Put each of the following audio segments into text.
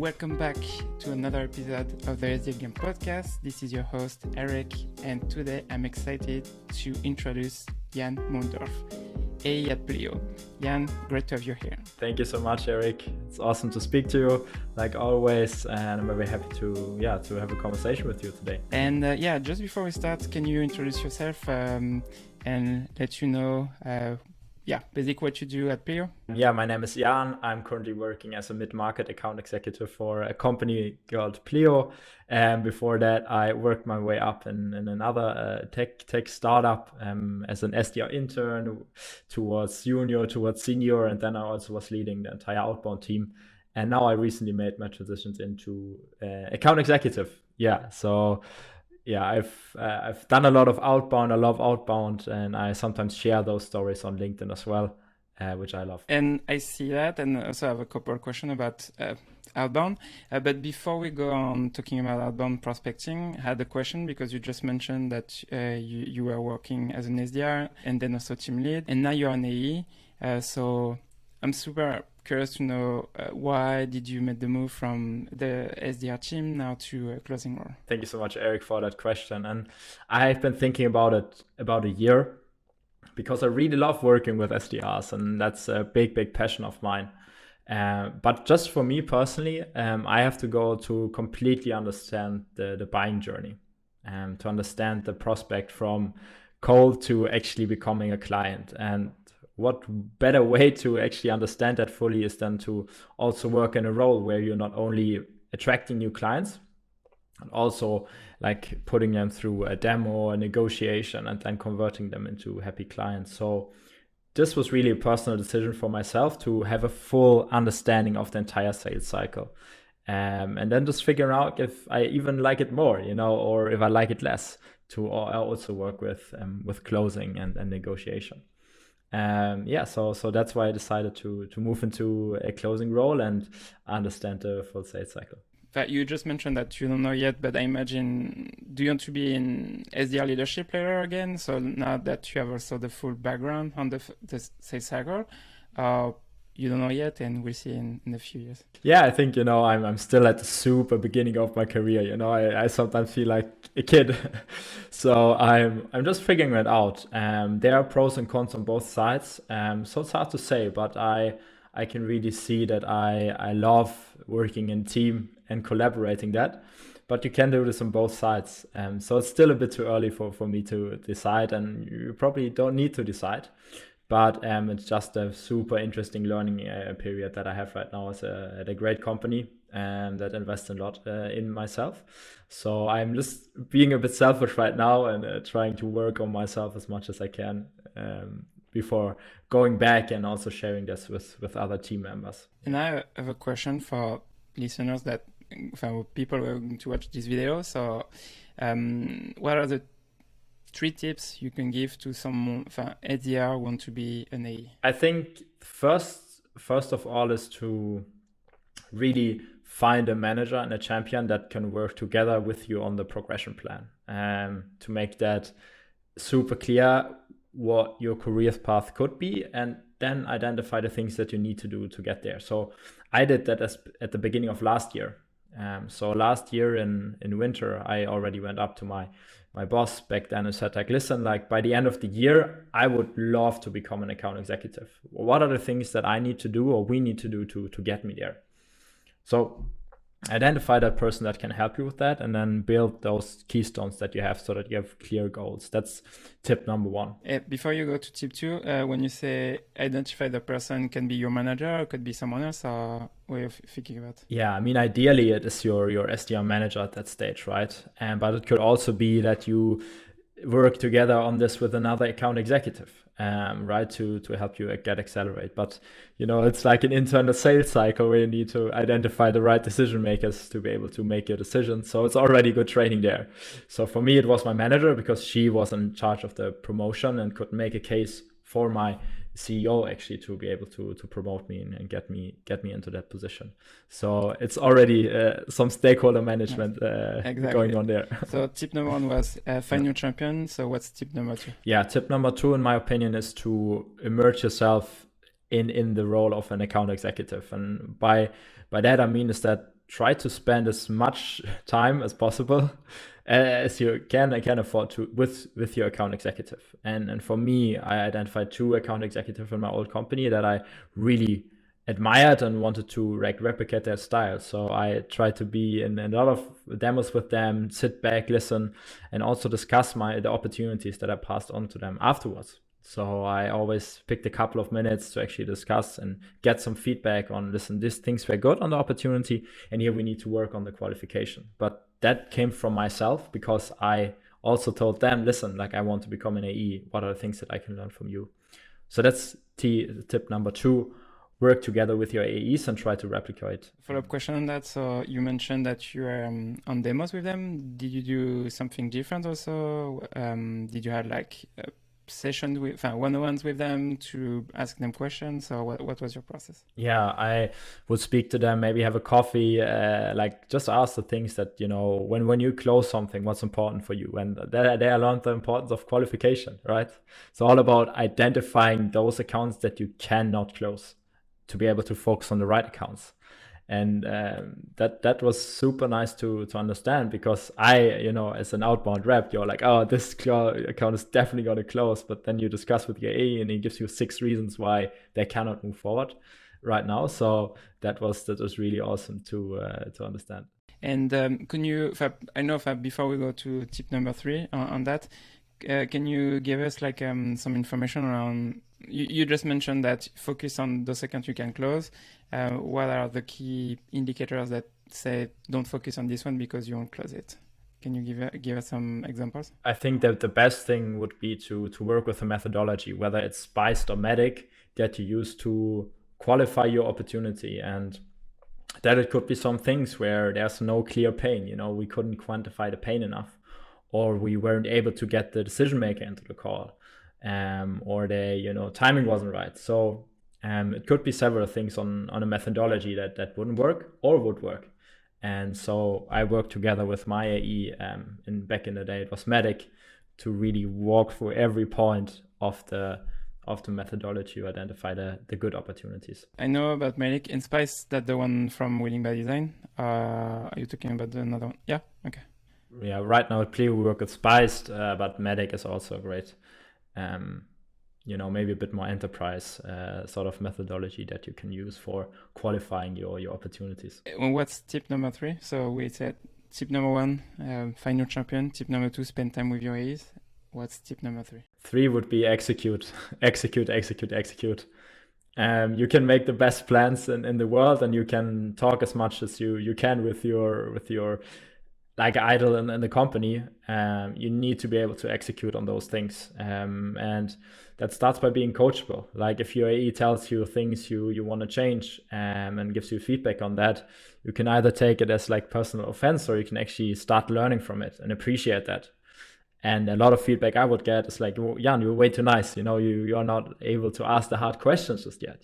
welcome back to another episode of the SDR podcast. This is your host, Eric, and today I'm excited to introduce Jan Mundorf, AE at Pleo. Jan, great to have you here. Thank you so much, Eric. It's awesome to speak to you, like always, and I'm very happy to have a conversation with you today. And just before we start, can you introduce yourself and let you know basic what you do at Pleo? Yeah, my name is Jan. I'm currently working as a mid-market account executive for a company called Pleo. And before that, I worked my way up in another tech startup as an SDR intern towards junior, towards senior. And then I also was leading the entire outbound team. And now I recently made my transitions into account executive. I've done a lot of outbound. I love outbound, and I sometimes share those stories on LinkedIn as well, which I love. And I see that, and also have a couple of questions about outbound. But before we go on talking about outbound prospecting, I had a question because you just mentioned that you were working as an SDR and then also team lead, and now you're an AE. So I'm super curious to know why did you make the move from the SDR team now to a closing role? Thank you so much, Eric, for that question. And I've been thinking about it about a year because I really love working with SDRs, and that's a big passion of mine. But just for me personally, I have to go to completely understand the buying journey, to understand the prospect from cold to actually becoming a client. And what better way to actually understand that fully is than to also work in a role where you're not only attracting new clients, and also like putting them through a demo, a negotiation, and then converting them into happy clients. So this was really a personal decision for myself to have a full understanding of the entire sales cycle. And then just figure out if I even like it more, or if I like it less, to also work with closing and negotiation. So that's why I decided to move into a closing role and understand the full sales cycle. But you just mentioned that you don't know yet, but I imagine, do you want to be in SDR leadership later again? So now that you have also the full background on the sales cycle, you don't know yet, and we'll see in a few years. Yeah, I think, I'm still at the super beginning of my career. I sometimes feel like a kid. So I'm just figuring it out. There are pros and cons on both sides. So it's hard to say, but I can really see that I love working in team and collaborating that. But you can do this on both sides. So it's still a bit too early for me to decide, and you probably don't need to decide. But it's just a super interesting learning period that I have right now at a great company that invests a lot in myself. So I'm just being a bit selfish right now and trying to work on myself as much as I can before going back and also sharing this with other team members. And I have a question for listeners for people who are going to watch this video. So what are the 3 tips you can give to someone SDR want to be an AE? I think first of all is to really find a manager and a champion that can work together with you on the progression plan, to make that super clear what your career path could be, and then identify the things that you need to do to get there. So I did that at the beginning of last year. So last year in winter, I already went up to my boss back then and said, like, listen, like by the end of the year, I would love to become an account executive. What are the things that I need to do or we need to do to get me there? So identify that person that can help you with that, and then build those keystones that you have so that you have clear goals. That's tip number 1. Before you go to tip 2, when you say identify the person, can be your manager, or could be someone else, or way of thinking about? Yeah, I mean, ideally it is your SDR manager at that stage, right? But it could also be that you work together on this with another account executive, right, to help you get accelerate. But it's like an internal sales cycle where you need to identify the right decision makers to be able to make your decisions. So it's already good training there. So for me, it was my manager, because she was in charge of the promotion and could make a case for my CEO actually to be able to promote me and get me into that position. So it's already some stakeholder management going on there. So tip number 1 was find your champion. So what's tip number 2? Yeah, tip number 2 in my opinion is to immerse yourself in the role of an account executive. And by that I mean is that try to spend as much time as possible as you can afford to with your account executive. And for me, I identified 2 account executives in my old company that I really admired and wanted to replicate their style. So I tried to be in a lot of demos with them, sit back, listen, and also discuss the opportunities that I passed on to them afterwards. So I always picked a couple of minutes to actually discuss and get some feedback on, listen, these things were good on the opportunity, and here we need to work on the qualification. But that came from myself, because I also told them, listen, like, I want to become an AE. What are the things that I can learn from you? So that's tip number 2. Work together with your AEs and try to replicate. Follow-up question on that. So you mentioned that you were on demos with them. Did you do something different also? Did you have like sessions with one-on-ones with them to ask them questions, or what was your process? Yeah, I would speak to them, maybe have a coffee, like just ask the things that, you know, when you close something, what's important for you. And there I learned the importance of qualification, right? It's all about identifying those accounts that you cannot close to be able to focus on the right accounts. And that was super nice to understand, because I, you know, as an outbound rep, you're like, oh, this account is definitely going to close. But then you discuss with your AE and he gives you 6 reasons why they cannot move forward right now. So that was really awesome to understand. And can you, I know before we go to tip number 3 on that, can you give us like some information around, you just mentioned that focus on those accounts you can close. What are the key indicators that say don't focus on this one because you won't close it? Can you give us some examples? I think that the best thing would be to work with a methodology, whether it's spiced or medic, that you use to qualify your opportunity. And that it could be some things where there's no clear pain, you know, we couldn't quantify the pain enough, or we weren't able to get the decision maker into the call, or timing wasn't right. So it could be several things on a methodology that wouldn't work or would work. And so I worked together with my AE, and back in the day it was Medic, to really walk through every point of the methodology to identify the good opportunities. I know about Medic and Spice, that the one from Winning by Design. Are you talking about another one? Yeah, okay. Yeah, right now at Pleo we work with Spiced, but Medic is also great. Maybe a bit more enterprise sort of methodology that you can use for qualifying your opportunities. What's tip number 3? So we said tip number 1, find your champion. Tip number 2, spend time with your AEs. What's tip number 3? 3 would be execute. Execute. You can make the best plans in the world, and you can talk as much as you can with your like idol in the company. You need to be able to execute on those things, and that starts by being coachable. Like if your AE tells you things you want to change, and gives you feedback on that, you can either take it as like personal offense, or you can actually start learning from it and appreciate that. And a lot of feedback I would get is like, well, Jan, you're way too nice. You are not able to ask the hard questions just yet,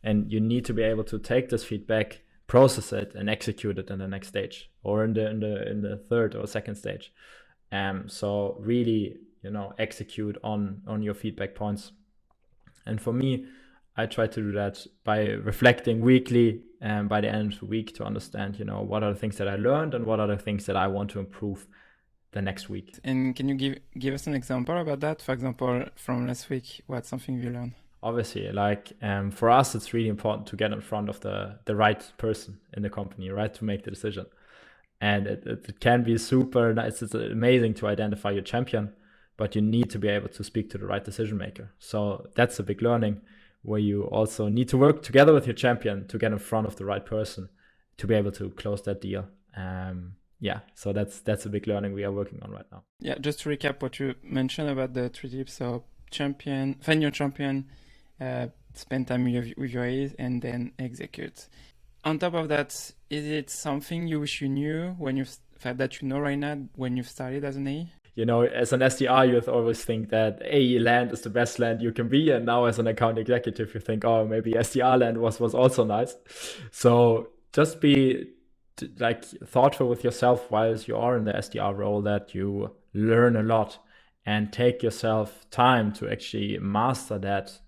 and you need to be able to take this feedback, process it, and execute it in the next stage, or in the third or second stage. So really, execute on your feedback points. And for me, I try to do that by reflecting weekly, and by the end of the week, to understand, what are the things that I learned and what are the things that I want to improve the next week. And can you give us an example about that? For example, from last week, what's something you learned? Obviously, for us, it's really important to get in front of the right person in the company, right, to make the decision. And it can be super nice. It's amazing to identify your champion, but you need to be able to speak to the right decision maker. So that's a big learning, where you also need to work together with your champion to get in front of the right person to be able to close that deal. So that's a big learning we are working on right now. Yeah, just to recap what you mentioned about the 3 tips. So find your champion, spend time with your AEs, and then execute. On top of that, is it something you wish you knew that you know right now when you've started as an AE? As an SDR, you always think that AE land is the best land you can be. And now as an account executive, you think, oh, maybe SDR land was also nice. So just be thoughtful with yourself while you are in the SDR role, that you learn a lot and take yourself time to actually master that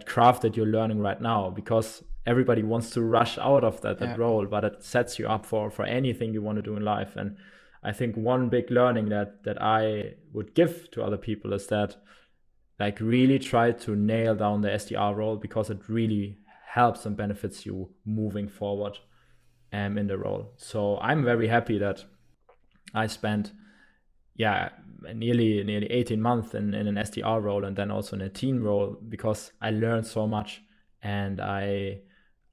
craft that you're learning right now. Because everybody wants to rush out of that Yeah. role, but it sets you up for anything you want to do in life. And I think one big learning that I would give to other people is that, like, really try to nail down the SDR role, because it really helps and benefits you moving forward in the role. So I'm very happy that I spent nearly 18 months in an SDR role, and then also in a team role, because I learned so much, and I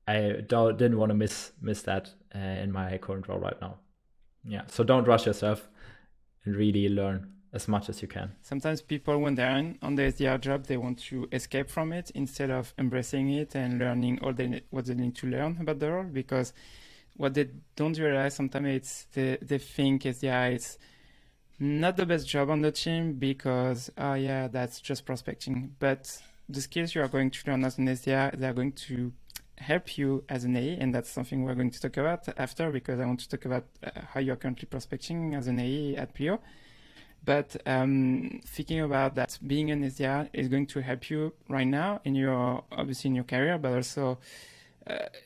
didn't want to miss that in my current role right now. Yeah, so don't rush yourself and really learn as much as you can. Sometimes people, when they're on the SDR job, they want to escape from it instead of embracing it and learning what they need to learn about the role, because what they don't realize sometimes it's they think SDR is not the best job on the team because, oh yeah, that's just prospecting. But the skills you are going to learn as an SDR, they are going to help you as an AE, and that's something we're going to talk about after, because I want to talk about how you're currently prospecting as an AE at Pleo. But thinking about that, being an SDR is going to help you right now obviously in your career, but also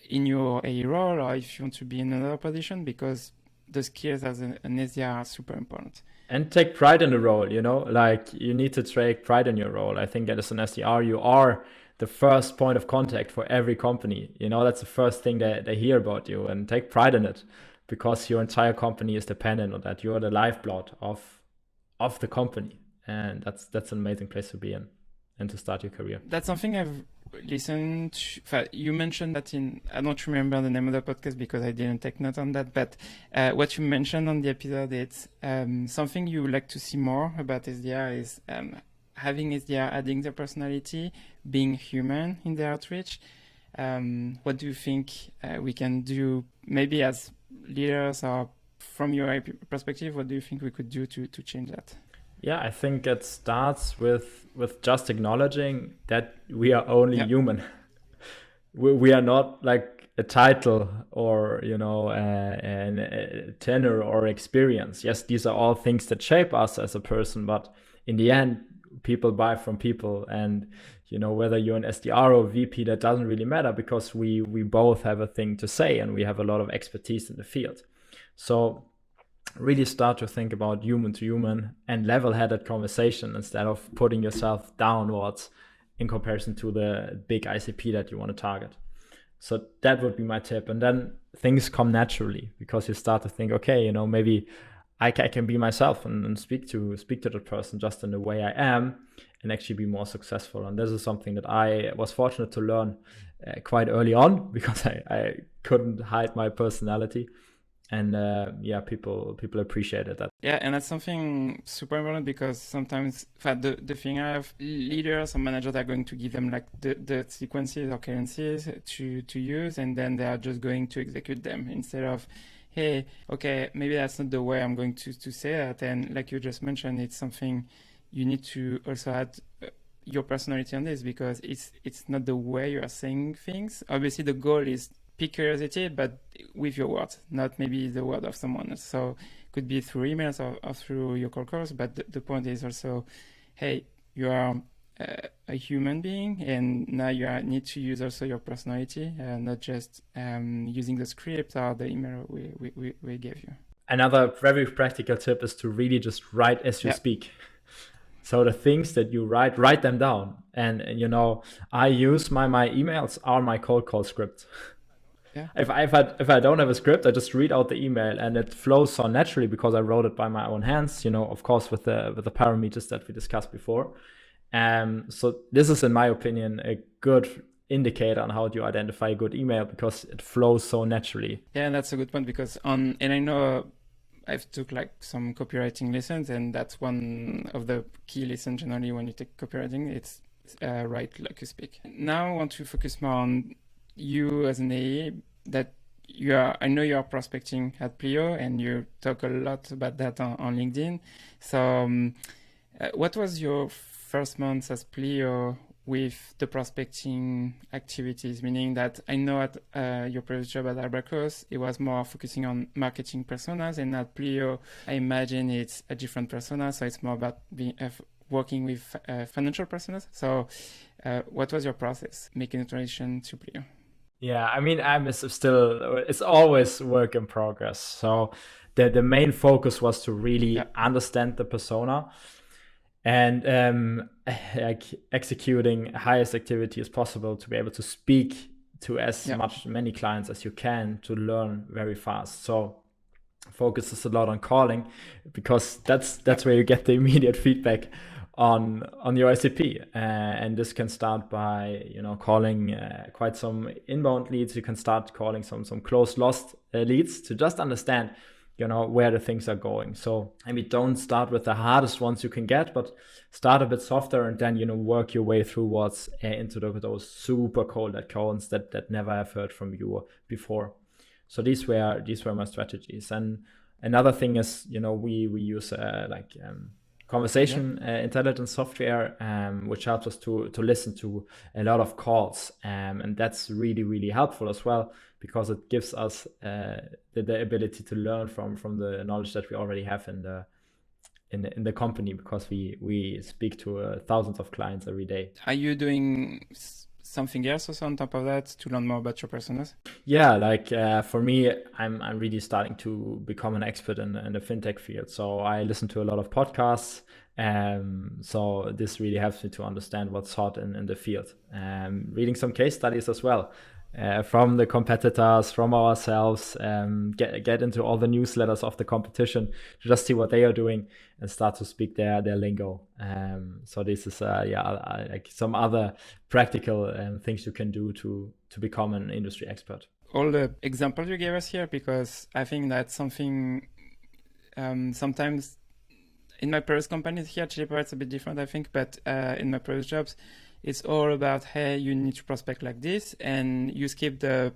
in your AE role, or if you want to be in another position, because the skills as an SDR are super important. And take pride in the role, like you need to take pride in your role. I think as an SDR, you are the first point of contact for every company. That's the first thing that they hear about you, and take pride in it, because your entire company is dependent on that. You are the lifeblood of the company, and that's an amazing place to be in and to start your career. That's something I've listened to. You mentioned that I don't remember the name of the podcast because I didn't take note on that, but what you mentioned on the episode, it's something you would like to see more about SDR is having SDR adding their personality, being human in the outreach. What do you think we can do, maybe as leaders, or from your perspective, what do you think we could do to change that? Yeah, I think it starts with just acknowledging that we are only human. We are not like a title or a tenor or experience. Yes, these are all things that shape us as a person, but in the end, people buy from people, and whether you're an SDR or VP, that doesn't really matter, because we both have a thing to say, and we have a lot of expertise in the field. So really start to think about human to human and level-headed conversation, instead of putting yourself downwards in comparison to the big ICP that you want to target. So that would be my tip. And then things come naturally, because you start to think, okay, maybe I can be myself and speak to the person just in the way I am, and actually be more successful. And this is something that I was fortunate to learn quite early on, because I couldn't hide my personality. And people appreciated that. Yeah, and that's something super important, because sometimes the thing I have, leaders or managers are going to give them like the sequences or cadences to use, and then they are just going to execute them instead of, hey, okay, maybe that's not the way I'm going to say that. And like you just mentioned, it's something you need to also add your personality on this, because it's not the way you are saying things. Obviously, the goal is pick curiosity, but with your words, not maybe the word of someone else. So it could be through emails or through your call calls, but the point is also, hey, you are a human being, and now you need to use also your personality, not just using the script or the email we gave you. Another very practical tip is to really just write as you speak. So the things that you write them down. And I use my emails are my cold call script. Yeah. If I don't have a script, I just read out the email, and it flows so naturally because I wrote it by my own hands, of course, with the parameters that we discussed before. So this is, in my opinion, a good indicator on how to identify a good email, because it flows so naturally. Yeah, and that's a good point, because and I know I've took like some copywriting lessons, and that's one of the key lessons generally when you take copywriting. It's write like you speak. Now I want to focus more on you as an AE, that I know you are prospecting at Pleo, and you talk a lot about that on LinkedIn. So what was your first month as Pleo with the prospecting activities? Meaning that I know at your previous job at Albracos, it was more focusing on marketing personas, and at Pleo, I imagine it's a different persona. So it's more about working with financial personas. So what was your process making the transition to Pleo? Yeah, I mean, it's always work in progress. So the main focus was to really understand the persona and like executing highest activity as possible to be able to speak to as many clients as you can to learn very fast. So focuses a lot on calling because that's where you get the immediate feedback on your ICP, and this can start by calling quite some inbound leads. You can start calling some close lost leads to just understand where the things are going. So maybe don't start with the hardest ones you can get, but start a bit softer and then work your way through what's into those super cold accounts that never have heard from you before. So these were my strategies. And another thing is, we use conversation intelligence software, which helps us to listen to a lot of calls, and that's really, really helpful as well because it gives us the ability to learn from the knowledge that we already have in the company, because we speak to thousands of clients every day. Are you doing something else also on top of that to learn more about your personas? Yeah, for me, I'm really starting to become an expert in the fintech field. So I listen to a lot of podcasts. So this really helps me to understand what's hot in the field. Reading some case studies as well. From the competitors, from ourselves, get into all the newsletters of the competition to just see what they are doing and start to speak their lingo. So this is like some other practical things you can do to become an industry expert. All the examples you gave us here, because I think that's something sometimes in my previous companies here, Chilipa, it's a bit different, I think, but in my previous jobs, it's all about, hey, you need to prospect like this, and you skip the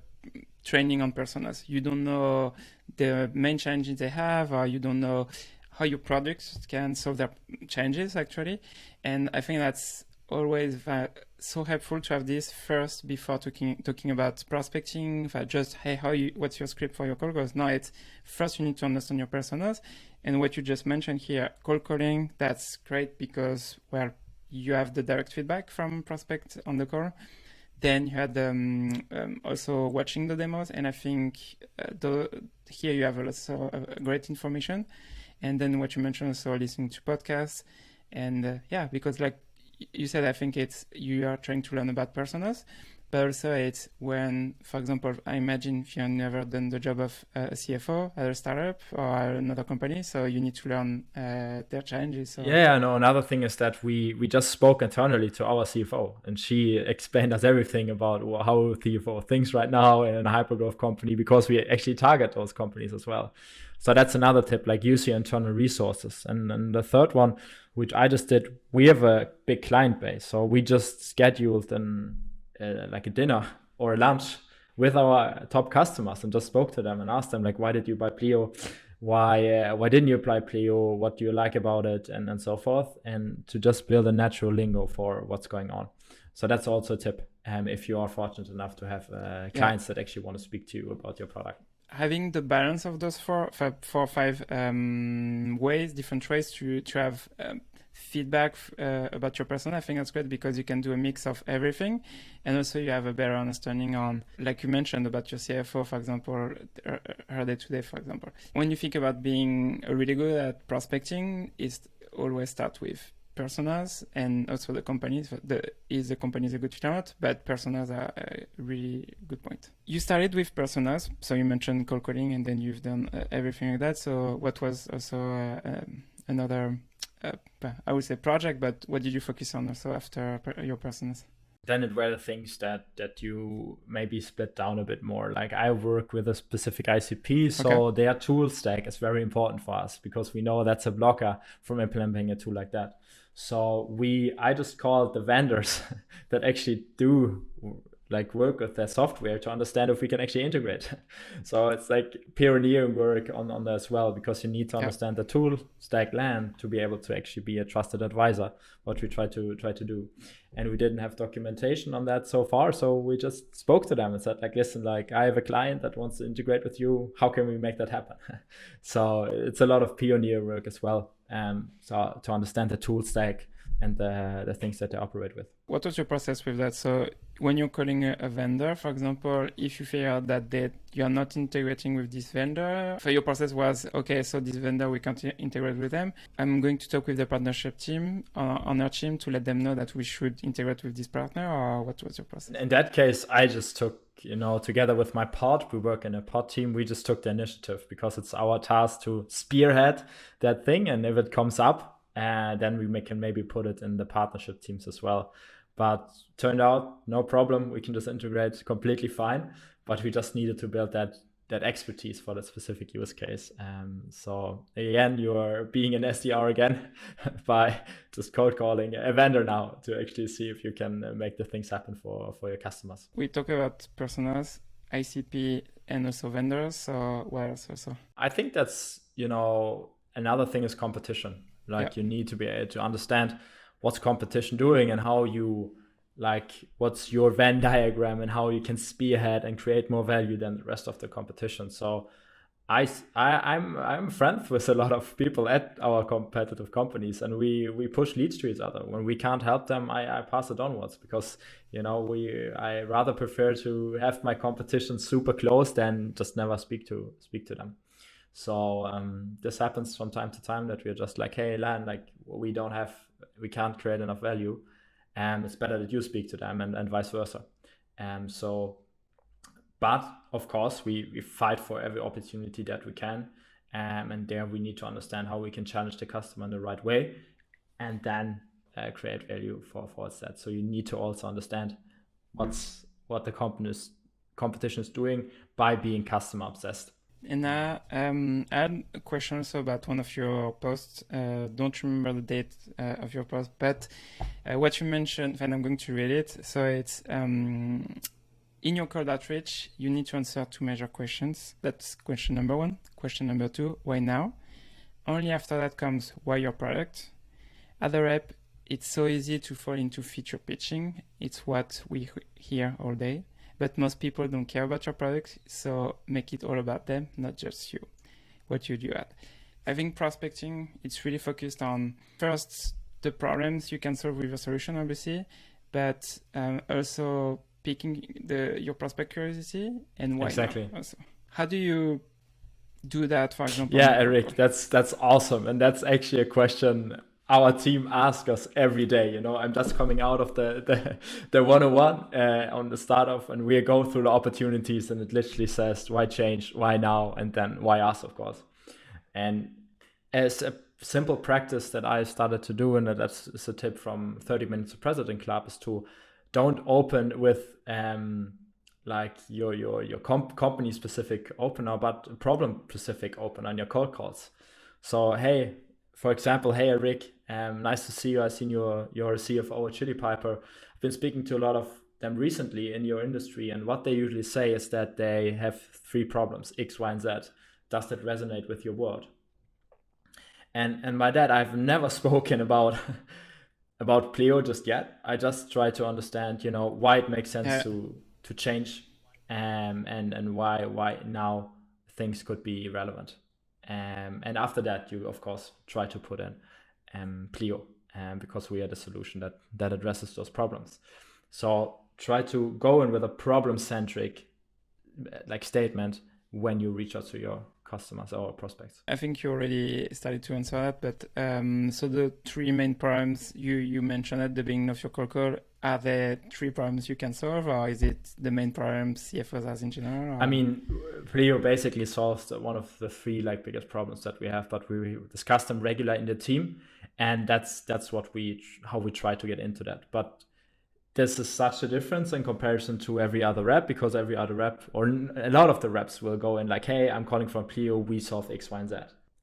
training on personas. You don't know the main challenges they have, or you don't know how your products can solve their challenges, actually. And I think that's always so helpful to have this first before talking about prospecting. Just, hey, what's your script for your call? Because now it's first you need to understand your personas. And what you just mentioned here, cold calling, that's great because, well, you have the direct feedback from prospect on the call. Then you had also watching the demos, and I think here you have also great information. And then what you mentioned also listening to podcasts, and because like you said, I think you are trying to learn about personas, but also it's when, for example, I imagine if you've never done the job of a CFO at a startup or another company, so you need to learn their challenges. So. Yeah, no, another thing is that we just spoke internally to our CFO, and she explained us everything about how CFO thinks right now in a hypergrowth company, because we actually target those companies as well. So that's another tip, like use your internal resources. And the third one, which I just did, we have a big client base. So we just scheduled like a dinner or a lunch with our top customers and just spoke to them and asked them, like, why did you buy Pleo? Why didn't you apply Pleo? What do you like about it? And so forth. And to just build a natural lingo for what's going on. So that's also a tip if you are fortunate enough to have clients that actually want to speak to you about your product. Having the balance of those four or five ways, different ways to have feedback about your persona, I think that's great because you can do a mix of everything, and also you have a better understanding on, like you mentioned, about your CFO, for example, her day-to-day, for example. When you think about being really good at prospecting, it's always start with personas, and also the companies. Is the company a good fit or not? But personas are a really good point. You started with personas, so you mentioned cold calling, and then you've done everything like that. So what was also another, I would say, project, but what did you focus on also after your personas? Then it were the things that you maybe split down a bit more. Like I work with a specific ICP, so their tool stack is very important for us because we know that's a blocker from implementing a tool like that. So I just called the vendors that actually do like work with their software to understand if we can actually integrate. So it's like pioneering work on that as well, because you need to understand the tool stack land to be able to actually be a trusted advisor, what we try to do. And we didn't have documentation on that so far. So we just spoke to them and said, like, listen, like I have a client that wants to integrate with you. How can we make that happen? So it's a lot of pioneer work as well. So to understand the tool stack, and the things that they operate with. What was your process with that? So when you're calling a vendor, for example, if you figure out that you are not integrating with this vendor, so your process was, okay, so this vendor, we can't integrate with them. I'm going to talk with the partnership team on our team to let them know that we should integrate with this partner, or what was your process? In that case, I just took, together with my pod, we work in a pod team, we just took the initiative because it's our task to spearhead that thing. And if it comes up, then we can maybe put it in the partnership teams as well. But turned out, no problem. We can just integrate completely fine. But we just needed to build that expertise for that specific use case. So again, you're being an SDR again by just cold calling a vendor now to actually see if you can make the things happen for your customers. We talk about personas, ICP, and also vendors. So what else also? I think that's, another thing is competition. You need to be able to understand what's competition doing and how you what's your Venn diagram and how you can spearhead and create more value than the rest of the competition. So I'm friends with a lot of people at our competitive companies, and we push leads to each other. When we can't help them, I pass it onwards because I rather prefer to have my competition super close than just never speak to them. So this happens from time to time that we're just like, hey, Lan, we can't create enough value. It's better that you speak to them and vice versa. But of course, we fight for every opportunity that we can. And there we need to understand how we can challenge the customer in the right way and then create value for that. So you need to also understand what the competition is doing by being customer obsessed. And I had a question also about one of your posts. Don't remember the date of your post, but what you mentioned, and I'm going to read it. So it's in your cold outreach, you need to answer 2 major questions. That's question number 1. Question number 2, why now? Only after that comes why your product. Other rep, it's so easy to fall into feature pitching. It's what we hear all day. But most people don't care about your product, so make it all about them, not just you. What you do at. I think prospecting, it's really focused on first the problems you can solve with your solution, obviously, but also picking your prospect curiosity and why. Exactly. Also. How do you do that, for example? Yeah, Eric, that's awesome, and that's actually a question our team asks us every day. I'm just coming out of the 101 on the startup, and we go through the opportunities, and it literally says why change, why now, and then why us, of course. And as a simple practice that I started to do, and that's a tip from 30 Minutes to President Club, is to don't open with your company specific opener, but problem specific opener on your cold calls. So hey, for example, hey Eric, nice to see you. I've seen you're a CFO at Chili Piper. I've been speaking to a lot of them recently in your industry, and what they usually say is that they have 3 problems, X, Y, and Z. Does that resonate with your world? And by that, I've never spoken about Pleo just yet. I just try to understand, why it makes sense to change, and why now things could be relevant. And after that, you of course try to put in Pleo, because we are the solution that addresses those problems. So try to go in with a problem-centric statement when you reach out to your customers or prospects. I think you already started to answer that, but so the 3 main problems you mentioned at the beginning of your call, are there 3 problems you can solve, or is it the main problems CFOs has in general? Or? I mean, Pleo basically solves one of the 3 biggest problems that we have, but we discuss them regularly in the team, and that's how we try to get into that. But this is such a difference in comparison to every other rep, because every other rep, or a lot of the reps, will go in hey, I'm calling from Pleo, we solve X, Y, and Z.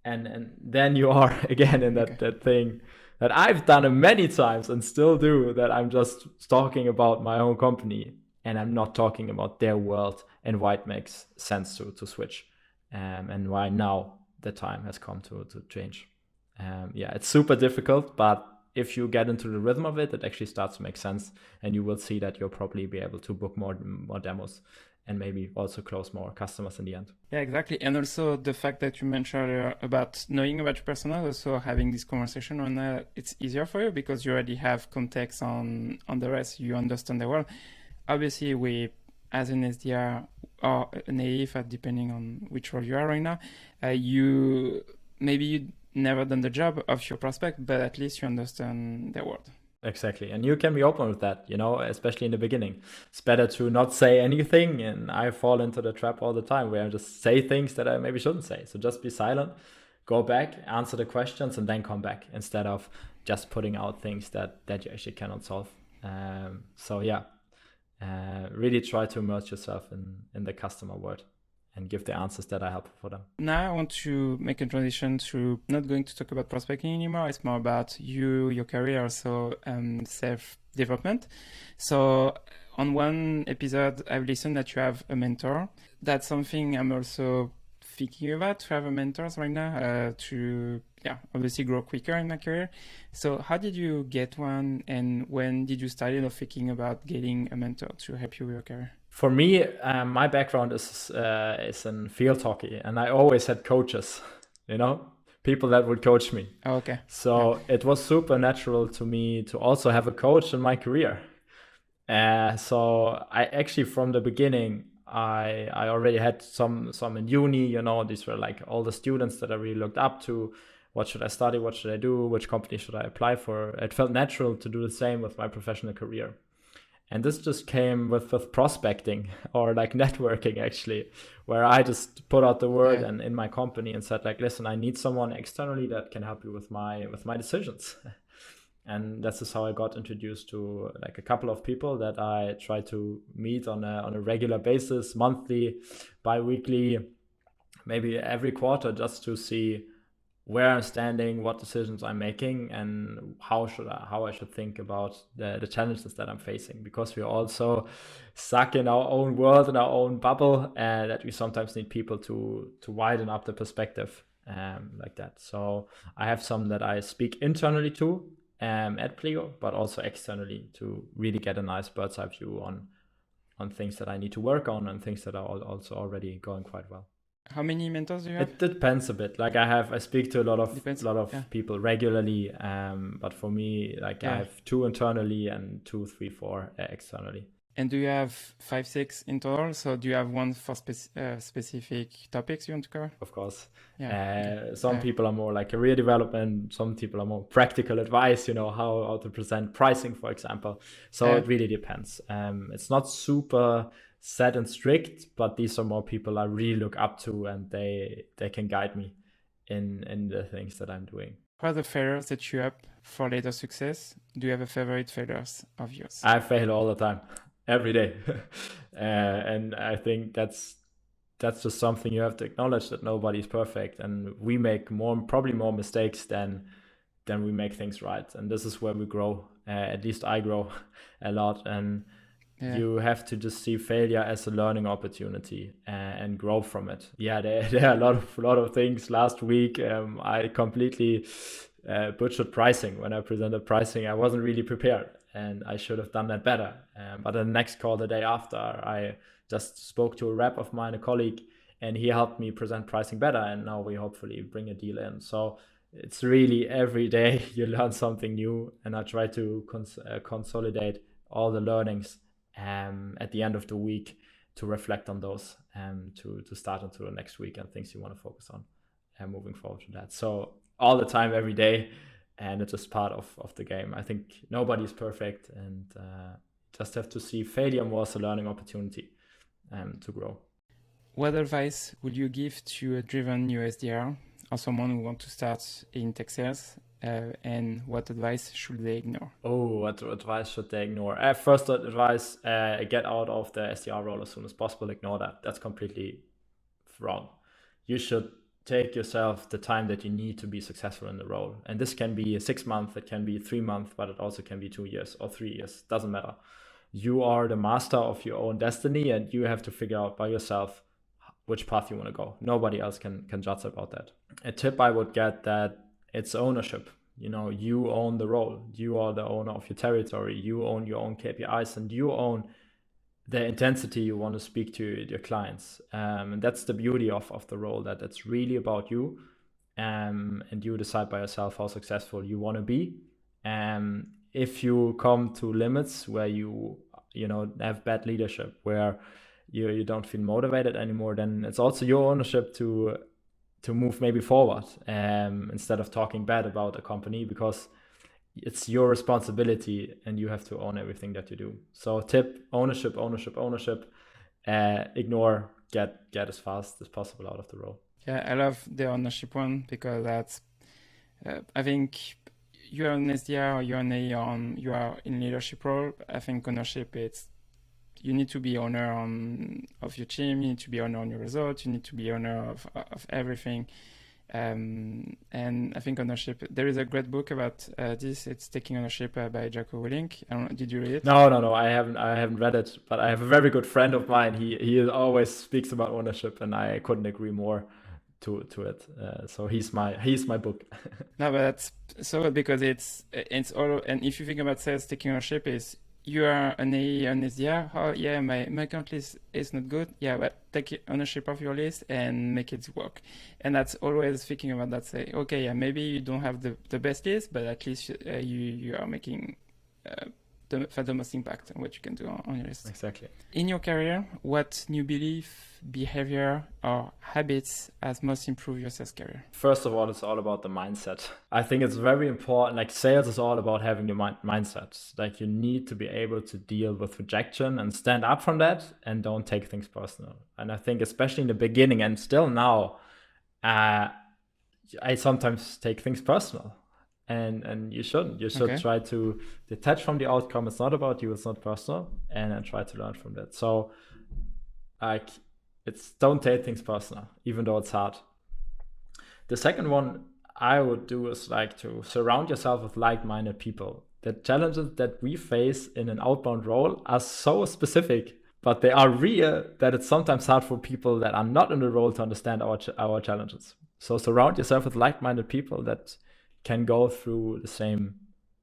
And then you are again in that thing that I've done many times and still do, that I'm just talking about my own company and I'm not talking about their world and why it makes sense to switch, and why now the time has come to change. It's super difficult, but if you get into the rhythm of it, it actually starts to make sense, and you will see that you'll probably be able to book more demos and maybe also close more customers in the end. Yeah, exactly. And also the fact that you mentioned earlier about knowing about your persona, also having this conversation on that, it's easier for you because you already have context on the rest. You understand the world. Obviously, we, as an SDR or an AE, depending on which role you are right now, you never done the job of your prospect, but at least you understand their world. Exactly. And you can be open with that, especially in the beginning. It's better to not say anything. And I fall into the trap all the time where I just say things that I maybe shouldn't say. So just be silent, go back, answer the questions, and then come back instead of just putting out things that you actually cannot solve. Really try to immerse yourself in the customer world and give the answers that are helpful for them. Now I want to make a transition to not going to talk about prospecting anymore. It's more about your career, so self-development. So on one episode, I've listened that you have a mentor. That's something I'm also thinking about, to have a mentor right now, to obviously grow quicker in my career. So how did you get one, and when did you start thinking about getting a mentor to help you with your career? For me, my background is in field hockey, and I always had coaches, people that would coach me. Oh, okay. So It was super natural to me to also have a coach in my career. So I actually, from the beginning, I already had some in uni, these were like all the students that I really looked up to. What should I study? What should I do? Which company should I apply for? It felt natural to do the same with my professional career. And this just came with prospecting or like networking, actually, where I just put out the word and in my company and said, like, listen, I need someone externally that can help you with my decisions. And this is how I got introduced to like a couple of people that I try to meet on a regular basis, monthly, bi-weekly, maybe every quarter, just to see where I'm standing, what decisions I'm making, and how I should think about the challenges that I'm facing, because we're also stuck in our own world, in our own bubble, and that we sometimes need people to widen up the perspective like that. So I have some that I speak internally to at Pleo, but also externally to really get a nice bird's eye view on things that I need to work on and things that are also already going quite well. How many mentors do you have? It depends a bit. Like I speak to a lot of people regularly. But for me, I have 2 internally and 2, 3, 4 externally. And do you have 5, 6 in total? So do you have one for specific topics you want to cover? Of course. Yeah. Some people are more like career development. Some people are more practical advice, how to present pricing, for example. So it really depends. It's not super set and strict, but these are more people I really look up to, and they can guide me in the things that I'm doing. What are the failures that you have for later success? Do you have a favorite failures of yours? I fail all the time, every day. And I think that's just something you have to acknowledge, that nobody's perfect, and we make probably more mistakes than we make things right. And this is where we grow. At least I grow a lot, and you have to just see failure as a learning opportunity and grow from it. Yeah, there are a lot of things. Last week, I completely butchered pricing. When I presented pricing, I wasn't really prepared, and I should have done that better. But the next call, the day after, I just spoke to a rep of mine, a colleague, and he helped me present pricing better. And now we hopefully bring a deal in. So it's really every day you learn something new, and I try to consolidate all the learnings at the end of the week to reflect on those, to start into the next week and things you want to focus on and moving forward to that. So all the time, every day, and it's just part of the game. I think nobody's perfect, and just have to see failure more as a learning opportunity to grow. What advice would you give to a driven new SDR or someone who wants to start in tech sales? And what advice should they ignore? Oh, what advice should they ignore? First advice, get out of the SDR role as soon as possible. Ignore that. That's completely wrong. You should take yourself the time that you need to be successful in the role. And this can be 6 months, it can be 3 months, but it also can be 2 years or 3 years. Doesn't matter. You are the master of your own destiny, and you have to figure out by yourself which path you want to go. Nobody else can judge about that. A tip I would get, that it's ownership. You own the role. You are the owner of your territory. You own your own KPIs, and you own the intensity you want to speak to your clients. And that's the beauty of the role, that it's really about you. And you decide by yourself how successful you want to be. If you come to limits where you have bad leadership, where you don't feel motivated anymore, then it's also your ownership to move maybe forward, instead of talking bad about a company, because it's your responsibility and you have to own everything that you do. So tip: ownership. Ignore, get as fast as possible out of the role. Yeah, I love the ownership one, because that's, I think you're an SDR or you're an AE, you are in leadership role. I think ownership, you need to be owner of your team, you need to be owner on your results, you need to be owner of everything. And I think ownership, there is a great book about this. It's Taking Ownership by Jocko Willink. I don't know, did you read it? No, I haven't read it, but I have a very good friend of mine. He always speaks about ownership, and I couldn't agree more to it. So he's my book. No, but that's so good, because it's all, and if you think about sales, taking ownership is, you are an AE, an SDR. Oh yeah, my account list is not good. Yeah, but take ownership of your list and make it work. And that's always thinking about that. Say, okay, yeah, maybe you don't have the best list, but at least you are making the most impact on what you can do on your list. Exactly. In your career, what new belief, behavior, or habits has most improved your sales career? First of all, it's all about the mindset. I think it's very important. Like, sales is all about having the mindset. Like, you need to be able to deal with rejection and stand up from that, and don't take things personal. And I think especially in the beginning, and still now, I sometimes take things personal. And you shouldn't. You should try to detach from the outcome. It's not about you, it's not personal, and try to learn from that. So, like, don't take things personal, even though it's hard. The second one I would do is like to surround yourself with like-minded people. The challenges that we face in an outbound role are so specific, but they are real, that it's sometimes hard for people that are not in the role to understand our challenges. So surround yourself with like-minded people that can go through the same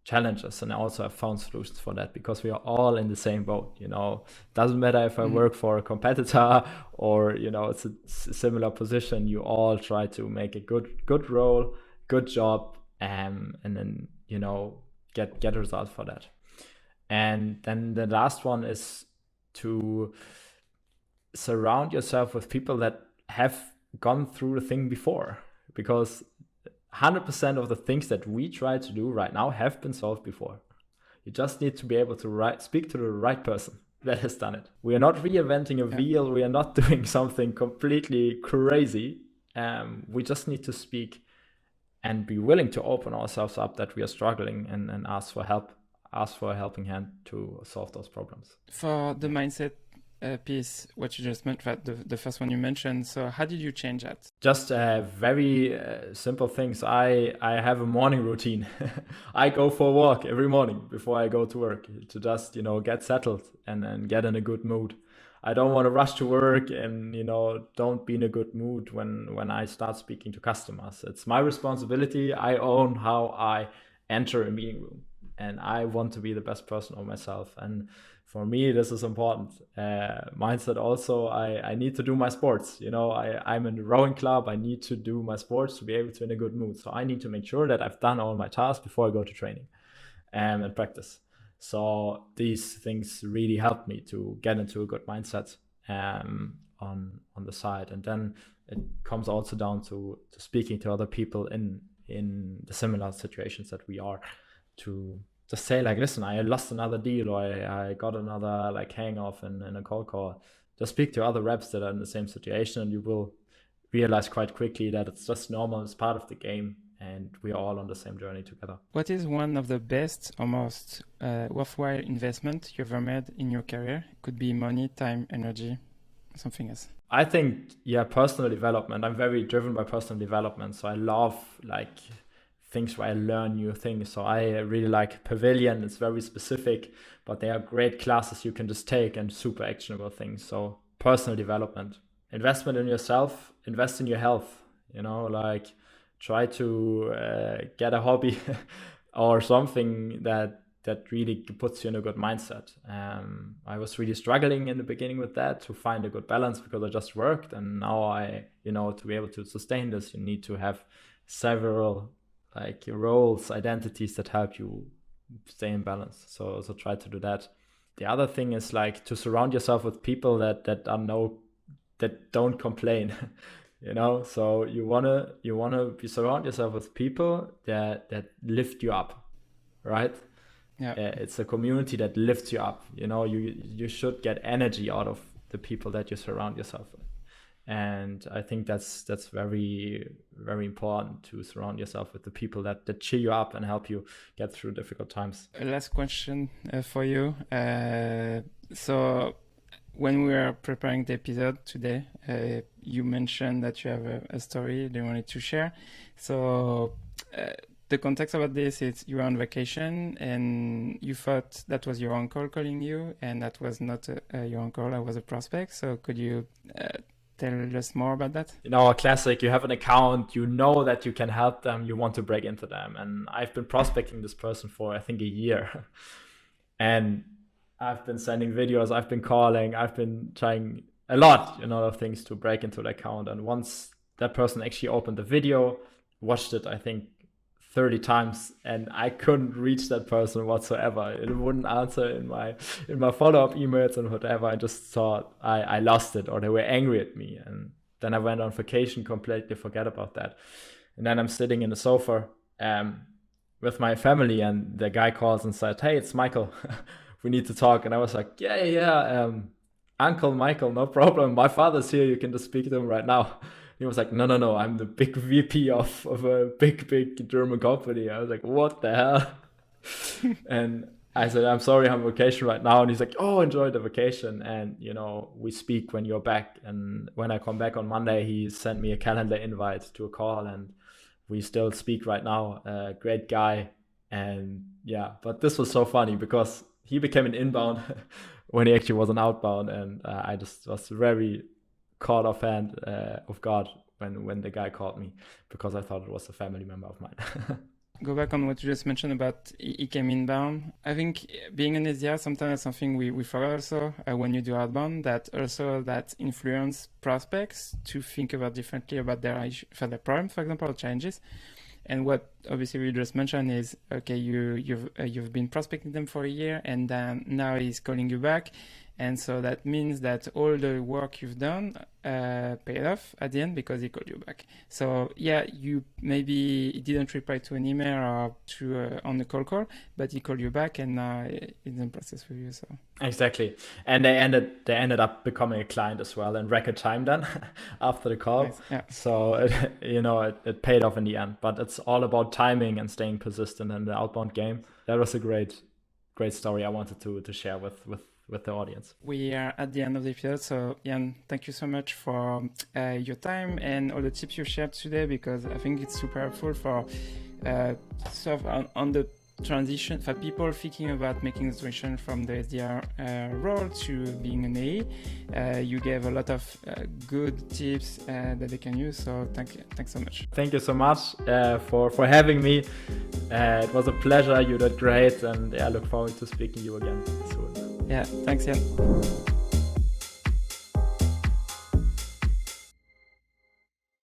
challenges, and also have found solutions for that, because we are all in the same boat. Doesn't matter if I work for a competitor or it's a similar position. You all try to make a good role, good job, and then get results for that. And then the last one is to surround yourself with people that have gone through the thing before, because 100% of the things that we try to do right now have been solved before. You just need to be able to speak to the right person that has done it. We are not reinventing a wheel. We are not doing something completely crazy. We just need to speak and be willing to open ourselves up that we are struggling, and ask for help, ask for a helping hand to solve those problems. For the mindset piece, what you just mentioned, the first one you mentioned. So how did you change that? Just very simple things. I have a morning routine. I go for a walk every morning before I go to work, to just get settled and get in a good mood. I don't want to rush to work, and don't be in a good mood when I start speaking to customers. It's my responsibility. I own how I enter a meeting room, and I want to be the best person of myself. And for me, this is important. Mindset also, I need to do my sports. I'm in the rowing club. I need to do my sports to be able to in a good mood. So I need to make sure that I've done all my tasks before I go to training and practice. So these things really help me to get into a good mindset on the side. And then it comes also down to speaking to other people in the similar situations that we are, to just say like, listen, I lost another deal, or I got another hang off in a cold call. Just speak to other reps that are in the same situation, and you will realize quite quickly that it's just normal, it's part of the game, and we are all on the same journey together. What is one of the best or most worthwhile investment you've ever made in your career? It could be money, time, energy, something else. I think, personal development. I'm very driven by personal development. So I love things where I learn new things. So I really like Pavilion. It's very specific, but they are great classes you can just take, and super actionable things. So personal development, investment in yourself, invest in your health, try to get a hobby or something that really puts you in a good mindset. I was really struggling in the beginning with that, to find a good balance, because I just worked, and now to be able to sustain this, you need to have several like roles, identities that help you stay in balance. So try to do that. The other thing is like to surround yourself with people that don't complain. So you wanna surround yourself with people that lift you up, right? Yeah. It's a community that lifts you up. You should get energy out of the people that you surround yourself with. And I think that's very, very important, to surround yourself with the people that cheer you up and help you get through difficult times. Last question for you. So when we were preparing the episode today, you mentioned that you have a story that you wanted to share. So the context about this is you were on vacation and you thought that was your uncle calling you, and that was not your uncle, that was a prospect. So could you tell us more about that? A classic, you have an account, you know that you can help them, you want to break into them. And I've been prospecting this person for, I think, a year. And I've been sending videos, I've been calling, I've been trying a lot, of things to break into the account. And once that person actually opened the video, watched it, I think 30 times, and I couldn't reach that person whatsoever. It wouldn't answer in my follow-up emails and whatever. I just thought I lost it, or they were angry at me. And then I went on vacation, completely forget about that. And then I'm sitting in the sofa with my family, and the guy calls and said, "Hey, it's Michael. We need to talk." And I was like, yeah, Uncle Michael, no problem. My father's here. You can just speak to him right now. He was like, no, I'm the big VP of a big German company. I was like, what the hell? And I said, I'm sorry, I'm on vacation right now. And he's like, oh, enjoy the vacation. And, we speak when you're back. And when I come back on Monday, he sent me a calendar invite to a call, and we still speak right now. Great guy. And yeah, but this was so funny because he became an inbound when he actually was an outbound. And I just was very caught off guard when the guy called me, because I thought it was a family member of mine. Go back on what you just mentioned about he came inbound. I think being an SDR, sometimes that's something we forget also when you do outbound, that influence prospects to think about differently about their problems, for example, or challenges. And what obviously we just mentioned is, okay, you've been prospecting them for a year, and then now he's calling you back. And so that means that all the work you've done paid off at the end because he called you back. So yeah, you maybe didn't reply to an email or to on the call, but he called you back, and now it's in process for you. So exactly, and they ended up becoming a client as well in record time then after the call. Nice. Yeah. So it paid off in the end. But it's all about timing and staying persistent in the outbound game. That was a great story I wanted to share with the audience. We are at the end of the episode, so Jan, thank you so much for your time and all the tips you shared today, because I think it's super helpful for sort of on the transition for people thinking about making the transition from the SDR role to being an AE. You gave a lot of good tips that they can use, so thanks so much. Thank you so much for having me. It was a pleasure. You did great, and I look forward to speaking to you again soon. Yeah, thanks, Jan.